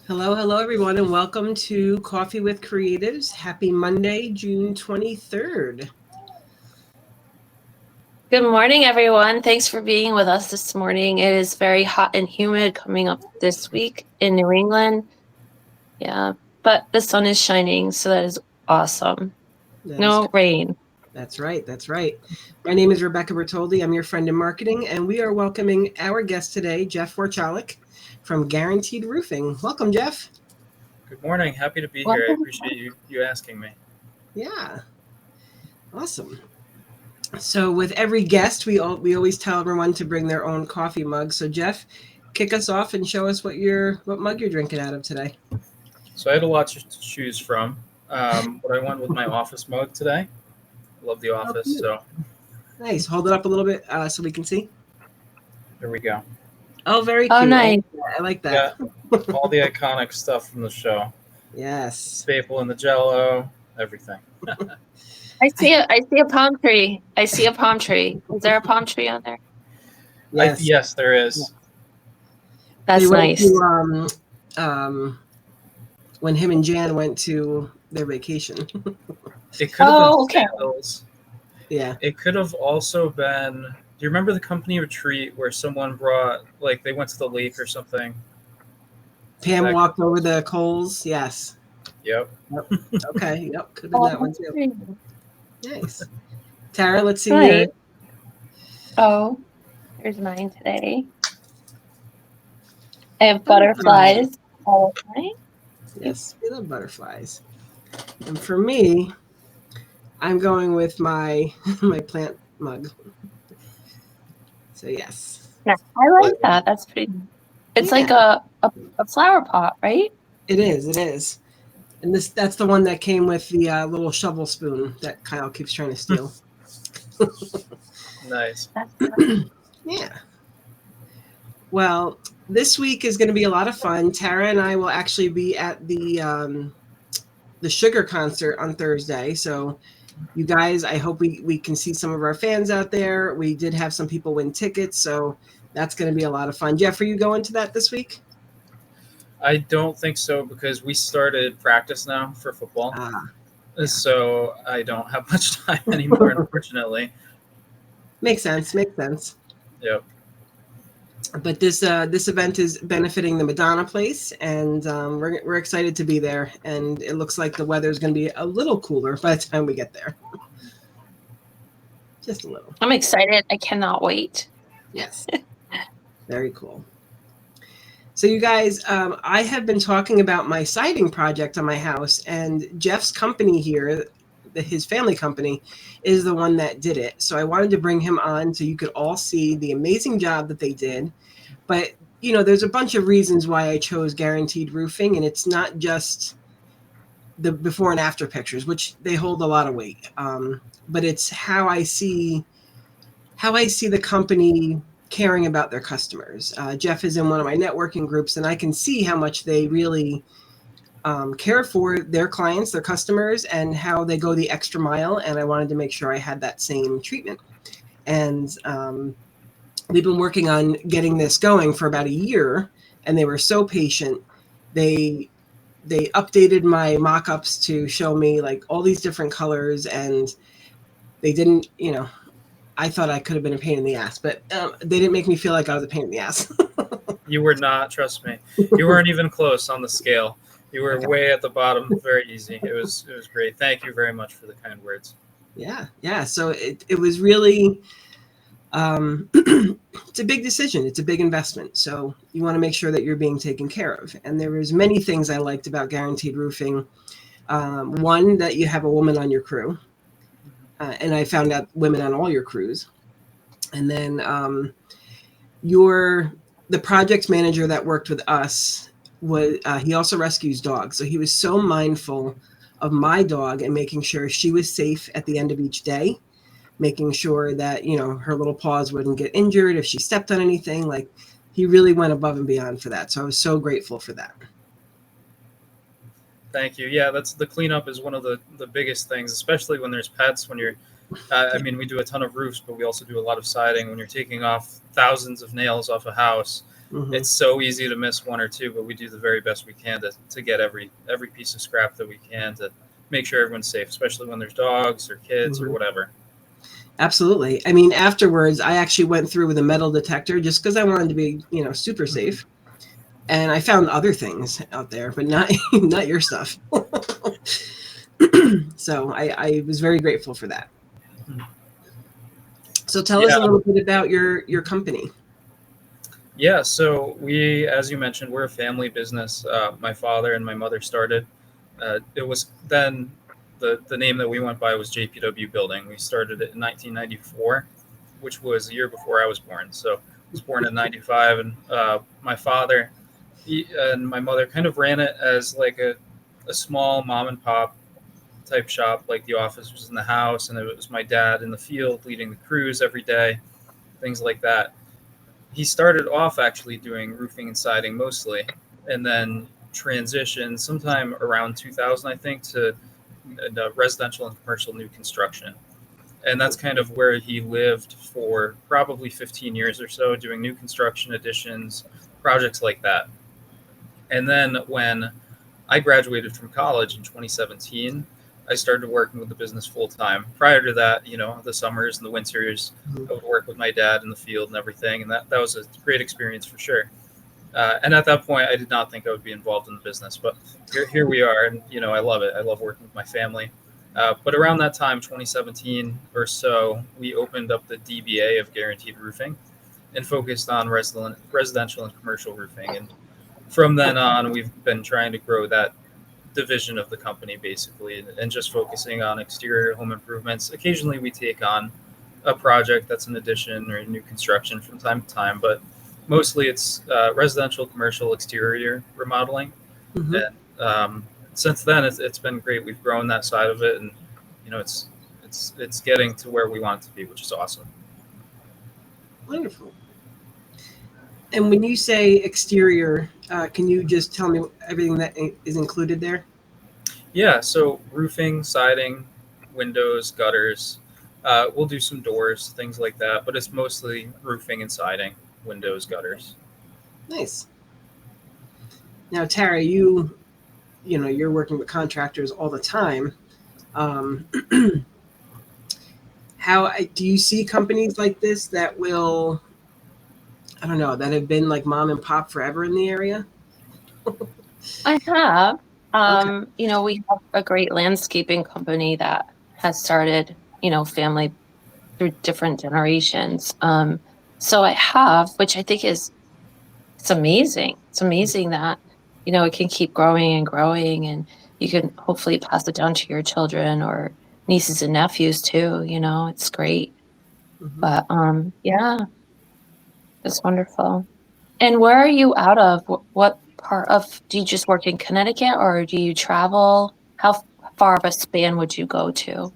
Hello, hello, everyone, and welcome to Coffee with Creatives. Happy Monday, June 23rd. Good morning, everyone. Thanks for being with us this morning. It is very hot and humid coming up this week in New England. Yeah, but the sun is shining, so that is awesome. That is, No rain. that's right, that's right. My name is Rebecca Bertoldi. I'm your friend in marketing, and we are welcoming our guest today, Jeff Warchalik from Guaranteed Roofing. Welcome, Jeff. Good morning. Happy to be here. I Welcome. appreciate you asking me. Yeah, awesome. So, with every guest, we always tell everyone to bring their own coffee mug. So, Jeff, kick us off and show us what mug you're drinking out of today. So I had a lot to choose from, but I went with my office mug today. I love the Oh, office, cute. so Nice. Hold it up a little bit so we can see. there we go. Oh, very Oh, cute. nice. I like that. Got all the iconic stuff from the show. Yes. Staple in the Jello, everything. I see a palm tree. I see a palm tree. Is there a palm tree on there? Yes. Yes, there is. That's They went nice. to when him and Jan went to their vacation. It could have been Okay. sandals. Yeah. It could have also been. Do you remember the company retreat where someone brought, like, they went to the lake or something? Pam That walked could- over the coals. Yes. Yep. Okay. Yep. Could have been that one too. Nice. Tara, let's see Nice. your. Oh, here's mine today. I have butterflies all the time. Yes, we love butterflies. And for me, I'm going with my my plant mug. So yes. Yeah, I like that. That's pretty. It's like a flower pot, right? It is. It is. And that's the one that came with the little shovel spoon that Kyle keeps trying to steal. Nice. Yeah. Well, this week is going to be a lot of fun. Tara and I will actually be at the Sugar concert on Thursday. So you guys, I hope we can see some of our fans out there. We did have some people win tickets, so that's going to be a lot of fun. Jeff, are you going to that this week? I don't think so because we started practice now for football. So I don't have much time anymore, unfortunately. Makes sense. Makes sense. Yep. But this event is benefiting the Madonna Place, and we're excited to be there. And it looks like the weather is going to be a little cooler by the time we get there. Just a little. I'm excited. I cannot wait. Yes. Very cool. So you guys, I have been talking about my siding project on my house, and Jeff's company here, his family company, is the one that did it. So I wanted to bring him on so you could all see the amazing job that they did. But, you know, there's a bunch of reasons why I chose Guaranteed Roofing, and it's not just the before and after pictures, which they hold a lot of weight. But it's how I see the company caring about their customers. Jeff is in one of my networking groups, and I can see how much they really care for their clients, their customers, and how they go the extra mile. And I wanted to make sure I had that same treatment. And we've been working on getting this going for about a year, and they were so patient. They updated my mock-ups to show me like all these different colors, and they didn't, you know, I thought I could have been a pain in the ass, but they didn't make me feel like I was a pain in the ass. You were not, trust me. You weren't even close on the scale. You were way at the bottom, very easy. It was great. Thank you very much for the kind words. Yeah. So it was really, it's a big decision. It's a big investment. So you want to make sure that you're being taken care of. And there was many things I liked about Guaranteed Roofing. One, that you have a woman on your crew. And I found out women on all your crews. And then the project manager that worked with us was he also rescues dogs. So he was so mindful of my dog and making sure she was safe at the end of each day, making sure that, you know, her little paws wouldn't get injured if she stepped on anything. Like, he really went above and beyond for that. So I was so grateful for that. Thank you. Yeah, that's the cleanup is one of the biggest things, especially when there's pets. When you're, I mean, we do a ton of roofs, but we also do a lot of siding. When you're taking off thousands of nails off a house, It's so easy to miss one or two, but we do the very best we can to get every piece of scrap that we can to make sure everyone's safe, especially when there's dogs or kids or whatever. Absolutely. I mean, afterwards, I actually went through with a metal detector just because I wanted to be, super safe. And I found other things out there, but not not your stuff. So I was very grateful for that. So tell us a little bit about your company. Yeah, so we, as you mentioned, we're a family business. My father and my mother started. It was then the name that we went by was JPW Building. We started it in 1994, which was a year before I was born. So I was born in 95, and my father and my mother kind of ran it as like a small mom and pop type shop. Like the office was in the house, and it was my dad in the field leading the crews every day, things like that. He started off actually doing roofing and siding mostly, and then transitioned sometime around 2000, I think, to residential and commercial new construction. And that's kind of where he lived for probably 15 years or so, doing new construction additions, projects like that. And then when I graduated from college in 2017, I started working with the business full time. Prior to that, the summers and the winters, I would work with my dad in the field and everything. And that was a great experience for sure. And at that point, I did not think I would be involved in the business, but here we are. And, I love it. I love working with my family. But around that time, 2017 or so, we opened up the DBA of Guaranteed Roofing and focused on residential and commercial roofing. And from then on, we've been trying to grow that division of the company basically, and just focusing on exterior home improvements. Occasionally we take on a project that's an addition or new construction from time to time, but mostly it's residential, commercial, exterior remodeling. And since then it's been great. We've grown that side of it, and it's getting to where we want it to be, which is awesome. Wonderful. And when you say exterior, can you just tell me everything that is included there? Yeah, so roofing, siding, windows, gutters. We'll do some doors, things like that, but it's mostly roofing and siding, windows, gutters. Nice. Now, Tara, you're working with contractors all the time. How do you see companies like this that will, I don't know, that have been like mom and pop forever in the area? I have. We have a great landscaping company that has started, family through different generations. So I have, which I think it's amazing. It's amazing that, it can keep growing and growing, and you can hopefully pass it down to your children or nieces and nephews too. It's great. But yeah, it's wonderful. And where are you out of? What part of, do you just work in Connecticut or do you travel? How far of a span would you go to?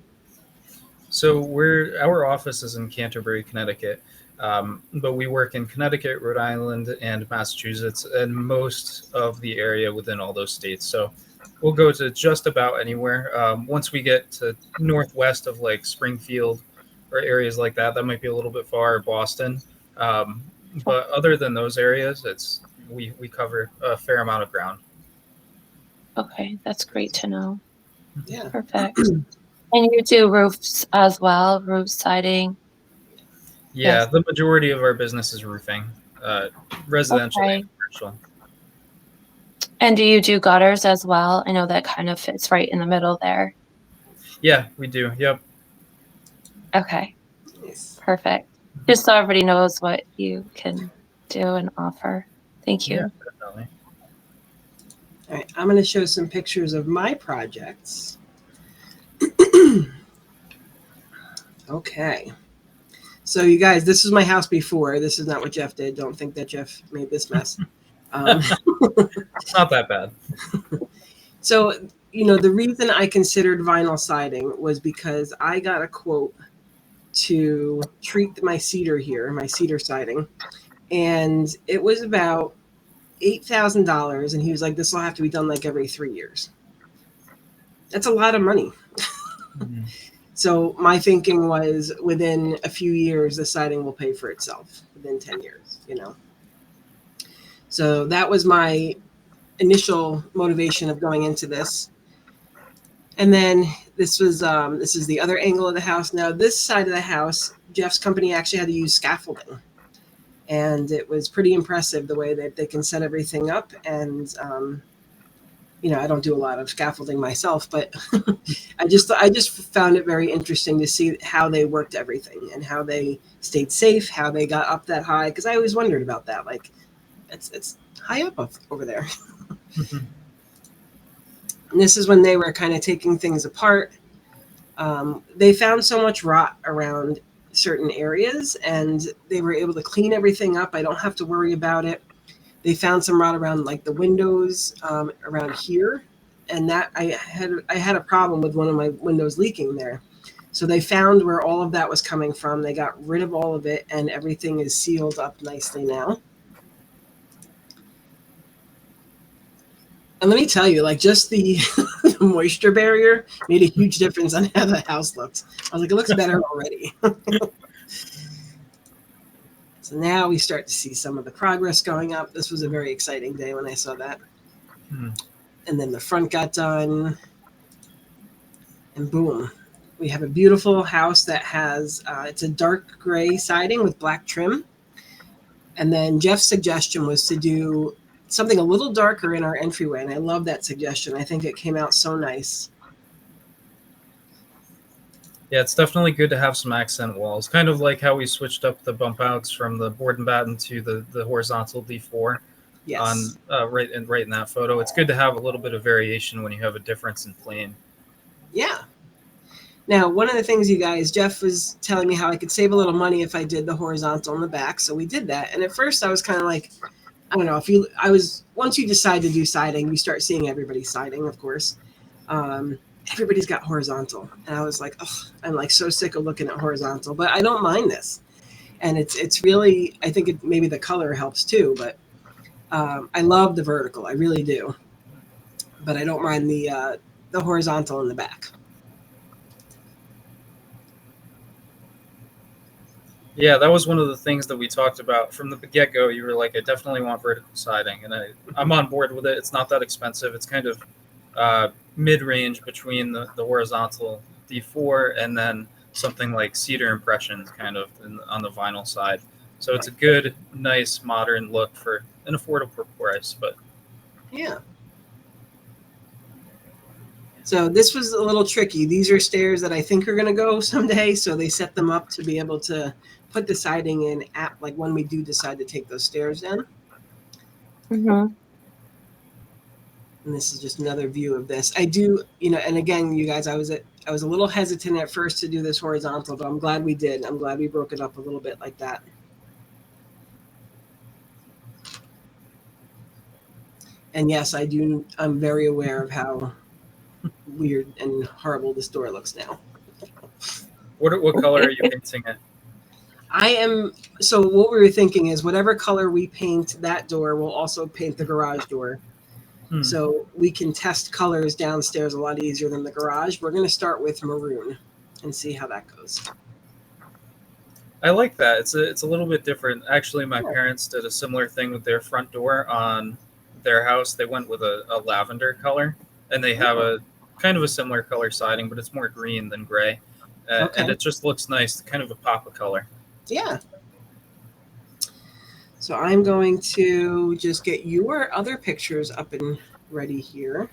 So our office is in Canterbury, Connecticut, but we work in Connecticut, Rhode Island, and Massachusetts, and most of the area within all those states. So we'll go to just about anywhere. Once we get to northwest of like Springfield or areas like that, that might be a little bit far, Boston. But other than those areas, we cover a fair amount of ground. Okay, that's great to know. Yeah. Perfect. And you do roofs as well, roof siding? Yeah, Yes. The majority of our business is roofing, residential Okay. and commercial. And do you do gutters as well? I know that kind of fits right in the middle there. Yeah, we do. Yep. Okay, Nice. perfect. Just so everybody knows what you can do and offer. Thank you. Yeah, definitely. All right, I'm going to show some pictures of my projects. Okay. So you guys, this is my house before. This is not what Jeff did. Don't think that Jeff made this mess. It's not that bad. So, the reason I considered vinyl siding was because I got a quote to treat my cedar siding, and it was about $8,000. And he was like, this will have to be done like every 3 years. That's a lot of money. So my thinking was within a few years, the siding will pay for itself within 10 years, So that was my initial motivation of going into this. And then this is the other angle of the house. Now this side of the house, Jeff's company actually had to use scaffolding, and it was pretty impressive the way that they can set everything up. And I don't do a lot of scaffolding myself, but I just found it very interesting to see how they worked everything and how they stayed safe, how they got up that high. Because I always wondered about that. Like, it's high up over there. And this is when they were kind of taking things apart. They found so much rot around certain areas, and they were able to clean everything up. I don't have to worry about it. They found some rot around like the windows around here, and that I had a problem with one of my windows leaking there. So they found where all of that was coming from. They got rid of all of it, and everything is sealed up nicely now. And let me tell you, like, just the moisture barrier made a huge difference on how the house looked. I was like, it looks better already. So now we start to see some of the progress going up. This was a very exciting day when I saw that. And then the front got done. And boom, we have a beautiful house that has, it's a dark gray siding with black trim. And then Jeff's suggestion was to do something a little darker in our entryway, and I love that suggestion. I think it came out so nice. Yeah, it's definitely good to have some accent walls, kind of like how we switched up the bump outs from the board and batten to the horizontal D4. Yes. On right in that photo. It's good to have a little bit of variation when you have a difference in plane. Yeah. Now, one of the things, you guys, Jeff was telling me how I could save a little money if I did the horizontal in the back, so we did that. And at first I was kind of like, I don't know, once you decide to do siding, you start seeing everybody's siding, of course. Everybody's got horizontal. And I was like, oh, I'm like so sick of looking at horizontal, but I don't mind this. And it's really, I think maybe the color helps too, but I love the vertical. I really do. But I don't mind the horizontal in the back. Yeah, that was one of the things that we talked about from the get-go. You were like, I definitely want vertical siding, and I'm on board with it. It's not that expensive. It's kind of mid-range between the horizontal D4 and then something like cedar impressions kind of on the vinyl side. So it's a good, nice, modern look for an affordable price. But yeah. So this was a little tricky. These are stairs that I think are going to go someday. So they set them up to be able to put the siding in at like when we do decide to take those stairs in. Mm-hmm. And this is just another view of this. I do, and again, you guys, I was a little hesitant at first to do this horizontal, but I'm glad we did. I'm glad we broke it up a little bit like that. And yes, I'm very aware of how weird and horrible this door looks now. what color are you painting it? So what we were thinking is whatever color we paint that door, we'll also paint the garage door. So we can test colors downstairs a lot easier than the garage. We're going to start with maroon and see how that goes. I like that. It's a little bit different. Actually, my parents did a similar thing with their front door on their house. They went with a lavender color, and they have a kind of a similar color siding, but it's more green than gray. And it just looks nice, kind of a pop of color. Yeah. So I'm going to just get your other pictures up and ready here.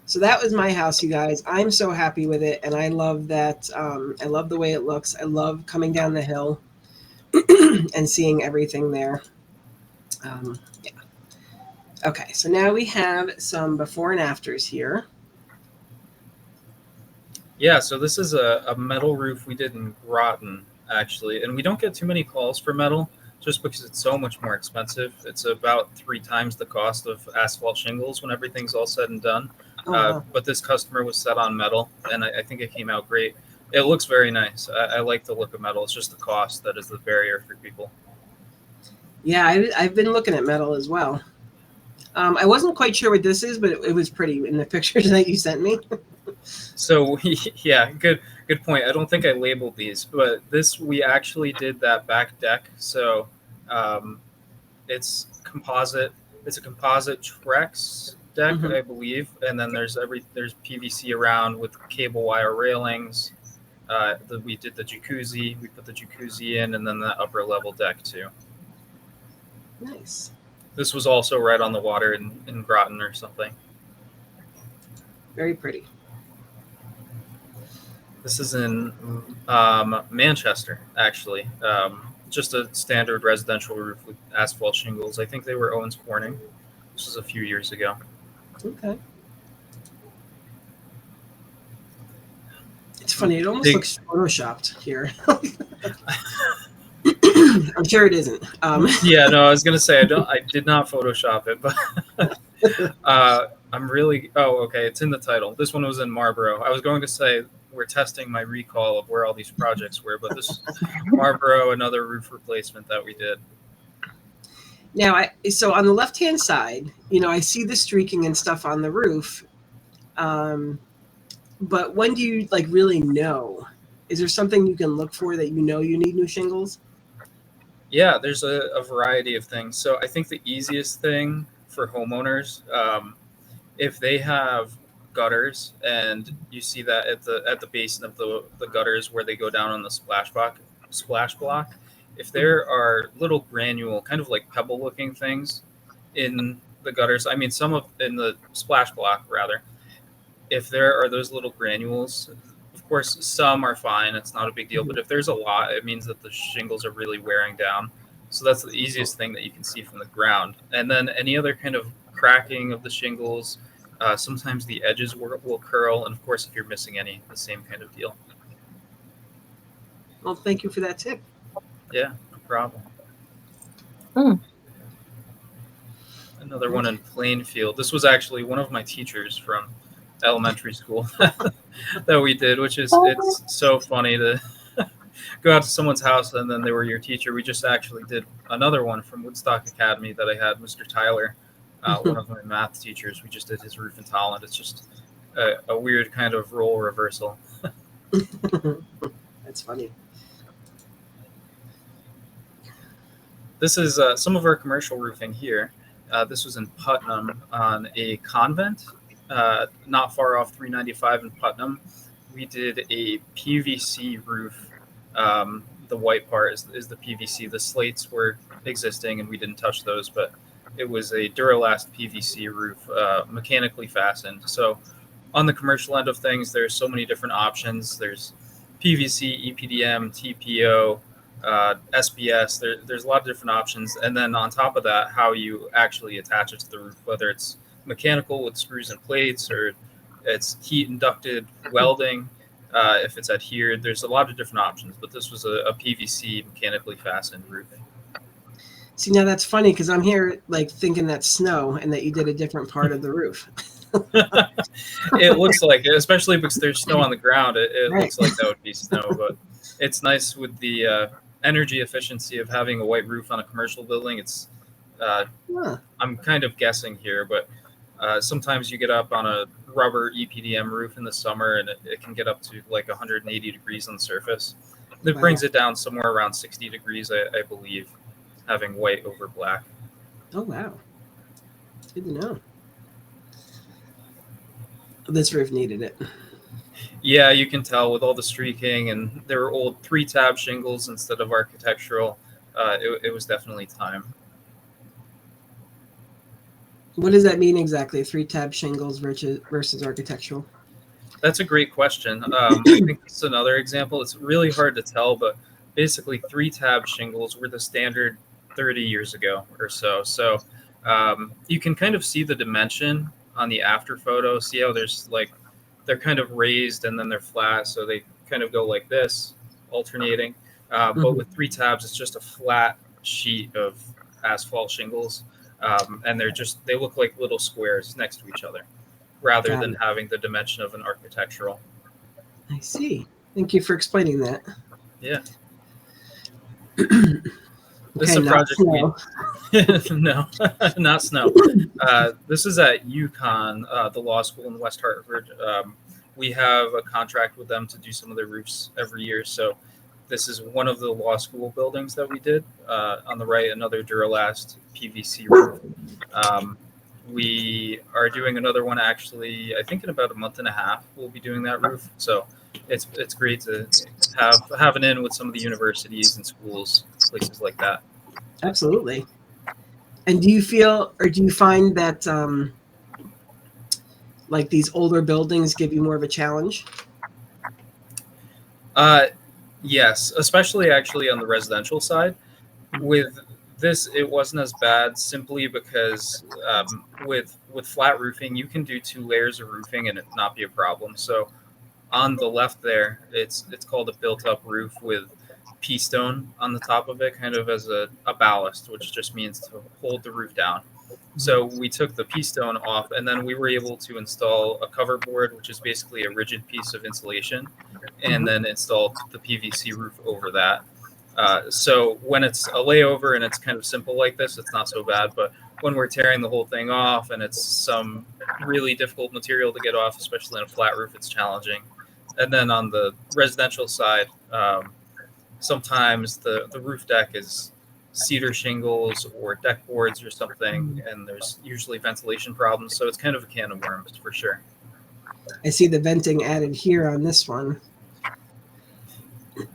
So that was my house, you guys. I'm so happy with it, and I love that. I love the way it looks. I love coming down the hill and seeing everything there. Yeah. Okay, so now we have some before and afters here. Yeah, so this is a metal roof we did in Groton, actually, and we don't get too many calls for metal just because it's so much more expensive. It's about 3 times the cost of asphalt shingles when everything's all said and done. Wow. But this customer was set on metal, and I think it came out great. It looks very nice. I like the look of metal. It's just the cost that is the barrier for people. Yeah, I've been looking at metal as well. I wasn't quite sure what this is, but it was pretty in the pictures that you sent me. So, yeah, good point. I don't think I labeled these, but we actually did that back deck. So it's composite. It's a composite Trex deck, Mhm. I believe, and then there's PVC around with cable wire railings. We did the jacuzzi. We put the jacuzzi in, and then the upper level deck too. Nice. This was also right on the water in Groton or something. Very pretty. This is in Manchester, actually. Just a standard residential roof with asphalt shingles. I think they were Owens Corning. This was a few years ago. Okay. It's funny. It almost looks photoshopped here. I'm sure it isn't. Yeah, no, I was gonna say I did not Photoshop it, but I'm really. Oh, okay, it's in the title. This one was in Marlborough. I was going to say we're testing my recall of where all these projects were, but this Marlborough, another roof replacement that we did. Now, so on the left-hand side, I see the streaking and stuff on the roof. But when do you really know? Is there something you can look for that you need new shingles? Yeah, there's a variety of things. So I think the easiest thing for homeowners, if they have gutters and you see that at the basin of the gutters where they go down on the splash block, if there are little granule, kind of like pebble looking things in the gutters, I mean in the splash block rather, if there are those little granules, of course some are fine, it's not a big deal, but if there's a lot, it means that the shingles are really wearing down. So that's the easiest thing that you can see from the ground. And then any other kind of cracking of the shingles, sometimes the edges will curl, and of course if you're missing any, the same kind of deal. Well, thank you for that tip. Yeah, no problem. Another one in Plainfield. This was actually one of my teachers from elementary school that we did, which is it's so funny to go out to someone's house and then they were your teacher. We just actually did another one from Woodstock Academy that I had, Mr. Tyler, one of my math teachers. We just did his roof in Tolland. It's just a weird kind of role reversal. That's funny. This is some of our commercial roofing here. This was in Putnam on a convent, not far off 395 in Putnam. We did a PVC roof. The white part is the PVC. The slates were existing and we didn't touch those, but it was a Duralast PVC roof, mechanically fastened. So on the commercial end of things, there's so many different options. There's PVC, EPDM, TPO, SBS. There's a lot of different options. And then on top of that, how you actually attach it to the roof, whether it's mechanical with screws and plates or it's heat inducted welding. If it's adhered, there's a lot of different options, but this was a PVC mechanically fastened roof. See, now that's funny because I'm here thinking that's snow and that you did a different part of the roof. It looks like it, especially because there's snow on the ground. It Right. looks like that would be snow, but it's nice with the energy efficiency of having a white roof on a commercial building. It's I'm kind of guessing here, but sometimes you get up on a rubber EPDM roof in the summer and it can get up to 180 degrees on the surface. It brings it down somewhere around 60 degrees, I believe, having white over black. Oh, wow. Good to know. This roof needed it. Yeah, you can tell with all the streaking, and there were old 3-tab shingles instead of architectural. It was definitely time. What does that mean exactly? 3-tab shingles versus architectural? That's a great question. I think it's another example. It's really hard to tell, but basically 3-tab shingles were the standard 30 years ago or so. So you can kind of see the dimension on the after photo. See how there's they're kind of raised and then they're flat. So they kind of go like this, alternating. But with 3-tabs, it's just a flat sheet of asphalt shingles. And they look like little squares next to each other rather than having the dimension of an architectural. I see. Thank you for explaining that. Yeah. This is a project no, not snow. This is at UConn, the law school in West Hartford. We have a contract with them to do some of their roofs every year. So This is one of the law school buildings that we did. On the right, another Duralast PVC roof. We are doing another one actually. I think in about a month and a half we'll be doing that roof. So it's great to have an in with some of the universities and schools, places like that. Absolutely. And do you feel, or do you find that like these older buildings give you more of a challenge? Yes, especially actually on the residential side. With this, it wasn't as bad simply because with flat roofing, you can do 2 layers of roofing and it not be a problem. So on the left there, it's called a built-up roof with pea stone on the top of it, kind of as a ballast, which just means to hold the roof down. So we took the pea stone off, and then we were able to install a cover board, which is basically a rigid piece of insulation, and then install the PVC roof over that. So when it's a layover and it's kind of simple like this, it's not so bad. But when we're tearing the whole thing off and it's some really difficult material to get off, especially on a flat roof, it's challenging. And then on the residential side, sometimes the roof deck is cedar shingles or deck boards or something, and there's usually ventilation problems. So it's kind of a can of worms for sure. I see the venting added here on this one.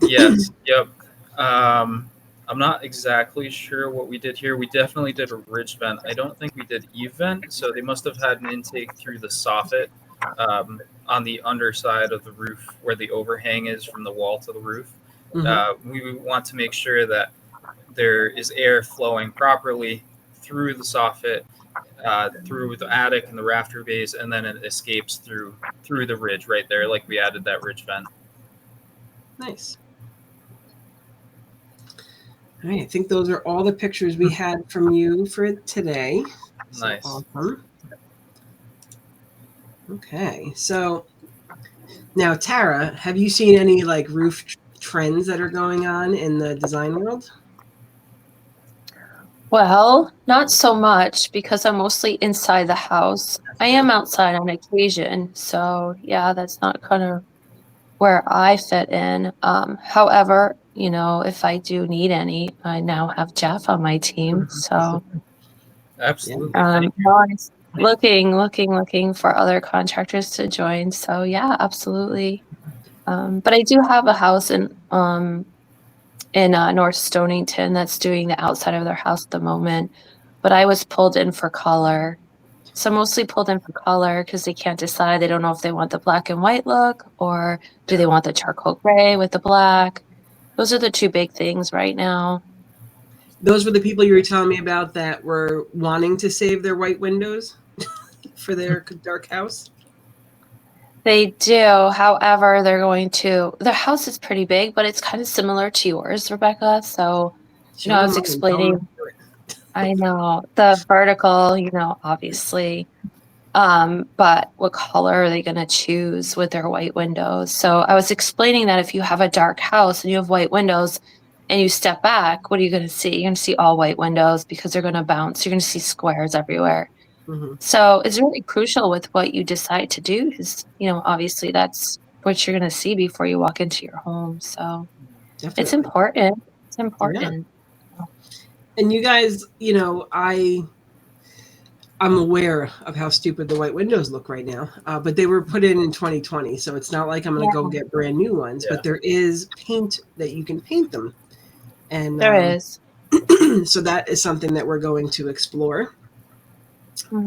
Yes. Yep. I'm not exactly sure what we did here. We definitely did a ridge vent. I don't think we did eave vent, so they must have had an intake through the soffit on the underside of the roof where the overhang is from the wall to the roof. We want to make sure that there is air flowing properly through the soffit, through the attic and the rafter bays, and then it escapes through the ridge right there, like we added that ridge vent. Nice. All right, I think those are all the pictures we had from you for today. So Nice. Awesome. Okay, so now Tara, have you seen any like roof trends that are going on in the design world? Well, not so much because I'm mostly inside the house. I am outside on occasion, so yeah, that's not kind of where I fit in. However, you know, if I do need any, I now have Jeff on my team, so Absolutely. I'm always looking for other contractors to join. So yeah, absolutely. But I do have a house in North Stonington that's doing the outside of their house at the moment. But I was pulled in for color. So mostly pulled in for color because they can't decide. They don't know if they want the black and white look or do they want the charcoal gray with the black. Those are the 2 big things right now. Those were the people you were telling me about that were wanting to save their white windows for their dark house? They do. However, they're going to, their house is pretty big, but it's kind of similar to yours, Rebecca. So, you know, I was explaining, I know the vertical, you know, obviously, but what color are they going to choose with their white windows? So I was explaining that if you have a dark house and you have white windows and you step back, what are you going to see? You're going to see all white windows because they're going to bounce. You're going to see squares everywhere. So it's really crucial with what you decide to do because, you know, obviously that's what you're going to see before you walk into your home. So It's important. It's important. Yeah. And you guys, you know, I'm aware of how stupid the white windows look right now, but they were put in 2020. So it's not like I'm going to go get brand new ones, but there is paint that you can paint them. And there is. So that is something that we're going to explore.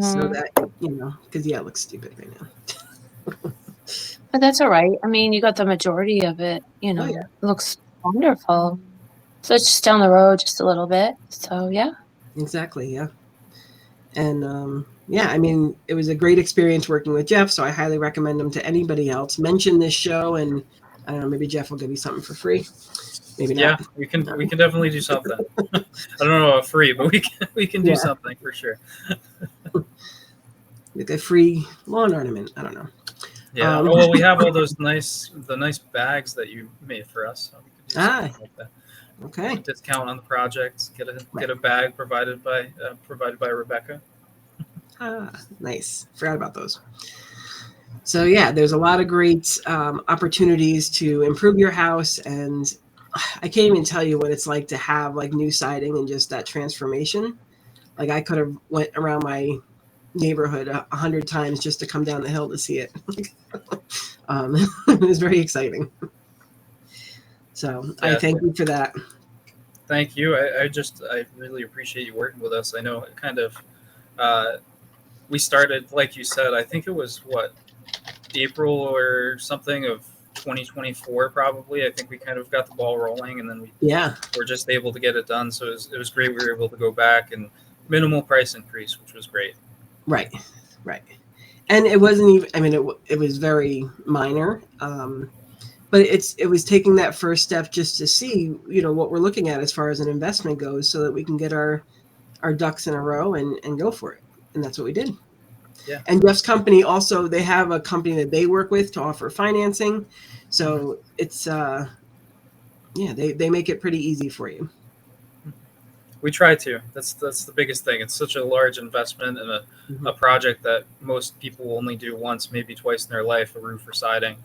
So that, you know, because it looks stupid right now. But that's all right. I mean, you got the majority of it, you know, it looks wonderful. So it's just down the road just a little bit. So yeah. Exactly. Yeah. And yeah, I mean, it was a great experience working with Jeff. So I highly recommend him to anybody else. Mention this show and I don't know, maybe Jeff will give you something for free. Maybe not. Yeah, we can definitely do something. I don't know about free, but we can do something for sure. Like a free lawn ornament. I don't know. Yeah. Well, we have all those nice bags that you made for us. So we could do something like that. Okay. Discount on the project. Get a bag provided by Rebecca. Nice. Forgot about those. So yeah, there's a lot of great opportunities to improve your house, and I can't even tell you what it's like to have like new siding and just that transformation. Like I could have went around my neighborhood 100 times just to come down the hill to see it. It was very exciting. So I Yeah, thank you for that. thank you. I really appreciate you working with us. I know it kind of we started, like you said, I think it was what, April or something of 2024 probably. I think we kind of got the ball rolling, and then we Yeah, were just able to get it done. So it was great. We were able to go back and minimal price increase, which was great. right, right. And it wasn't even. I mean, it was very minor. But it was taking that first step just to see, what we're looking at as far as an investment goes, so that we can get our ducks in a row and go for it. And that's what we did. Yeah. And Jeff's company also, they have a company that they work with to offer financing. So it's they make it pretty easy for you. We try to. That's the biggest thing. It's such a large investment in a project that most people will only do once, maybe twice in their life, a roof or siding.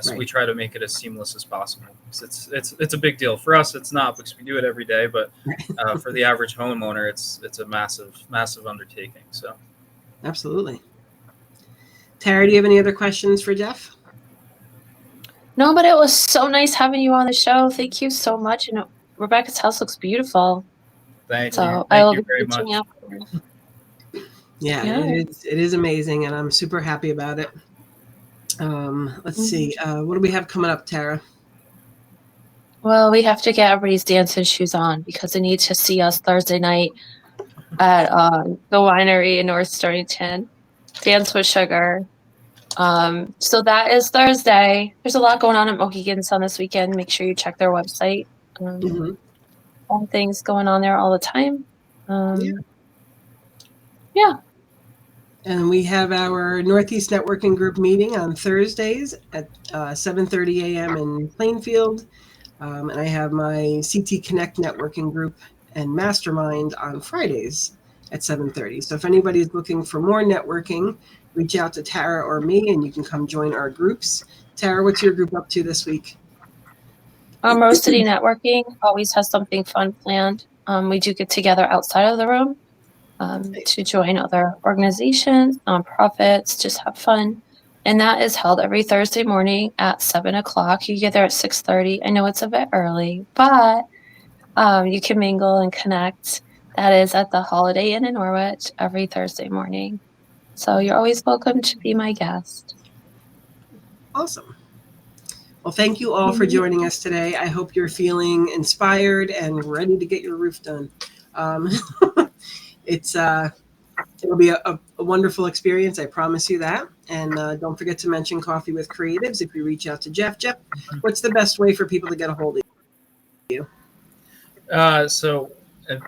So we try to make it as seamless as possible. It's a big deal for us. It's not because we do it every day, but for the average homeowner, it's a massive undertaking. So Absolutely. Tara, do you have any other questions for Jeff? No, but it was so nice having you on the show. Thank you so much. And Rebecca's house looks beautiful. thank So you. I Thank will you be very reaching much. out. Yeah, Yeah. it is amazing, and I'm super happy about it. Let's see. What do we have coming up, Tara? Well, we have to get everybody's dancing shoes on because they need to see us Thursday night at the winery in North Stonington. Dance with Sugar. So that is Thursday. There's a lot going on at Mohegan Sun this weekend. Make sure you check their website. All things going on there all the time. Yeah. And we have our Northeast Networking Group meeting on Thursdays at 7:30 a.m. in Plainfield. And I have my CT Connect Networking Group and Mastermind on Fridays at 7:30. So if anybody's looking for more networking, reach out to Tara or me, and you can come join our groups. Tara, what's your group up to this week? Rose City Networking always has something fun planned. We do get together outside of the room to join other organizations, nonprofits, just have fun. And that is held every Thursday morning at 7:00. You get there at 6:30. I know it's a bit early, but you can mingle and connect. That is at the Holiday Inn in Norwich every Thursday morning. So you're always welcome to be my guest. Awesome. Well, thank you all for joining us today. I hope you're feeling inspired and ready to get your roof done. It'll be a wonderful experience. I promise you that. And don't forget to mention Coffee with Creatives if you reach out to Jeff. Jeff, what's the best way for people to get a hold of you? So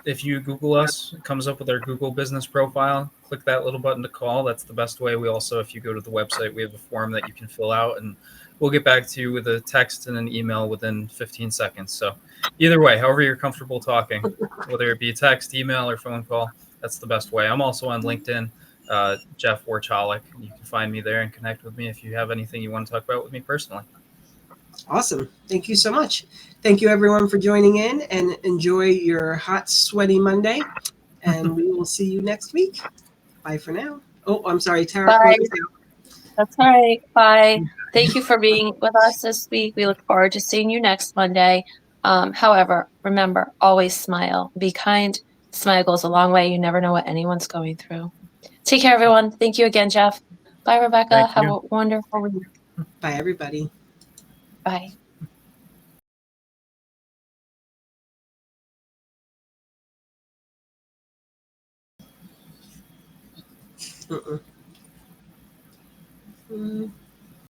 if you Google us, it comes up with our Google business profile. Click that little button to call. That's the best way. We also, if you go to the website, we have a form that you can fill out, and we'll get back to you with a text and an email within 15 seconds. So either way, however you're comfortable talking, whether it be text, email, or phone call, that's the best way. I'm also on LinkedIn, Jeff Warchalik. You can find me there and connect with me if you have anything you want to talk about with me personally. Awesome. Thank you so much. Thank you, everyone, for joining in, and enjoy your hot, sweaty Monday. And we will see you next week. Bye for now. Oh, I'm sorry, Tara. Bye. That's all right. Bye. Thank you for being with us this week. We look forward to seeing you next Monday. However, remember, always smile. Be kind. Smile goes a long way. You never know what anyone's going through. Take care, everyone. Thank you again, Jeff. Bye, Rebecca. Have a wonderful week. Bye, everybody. Bye. Mm-mm.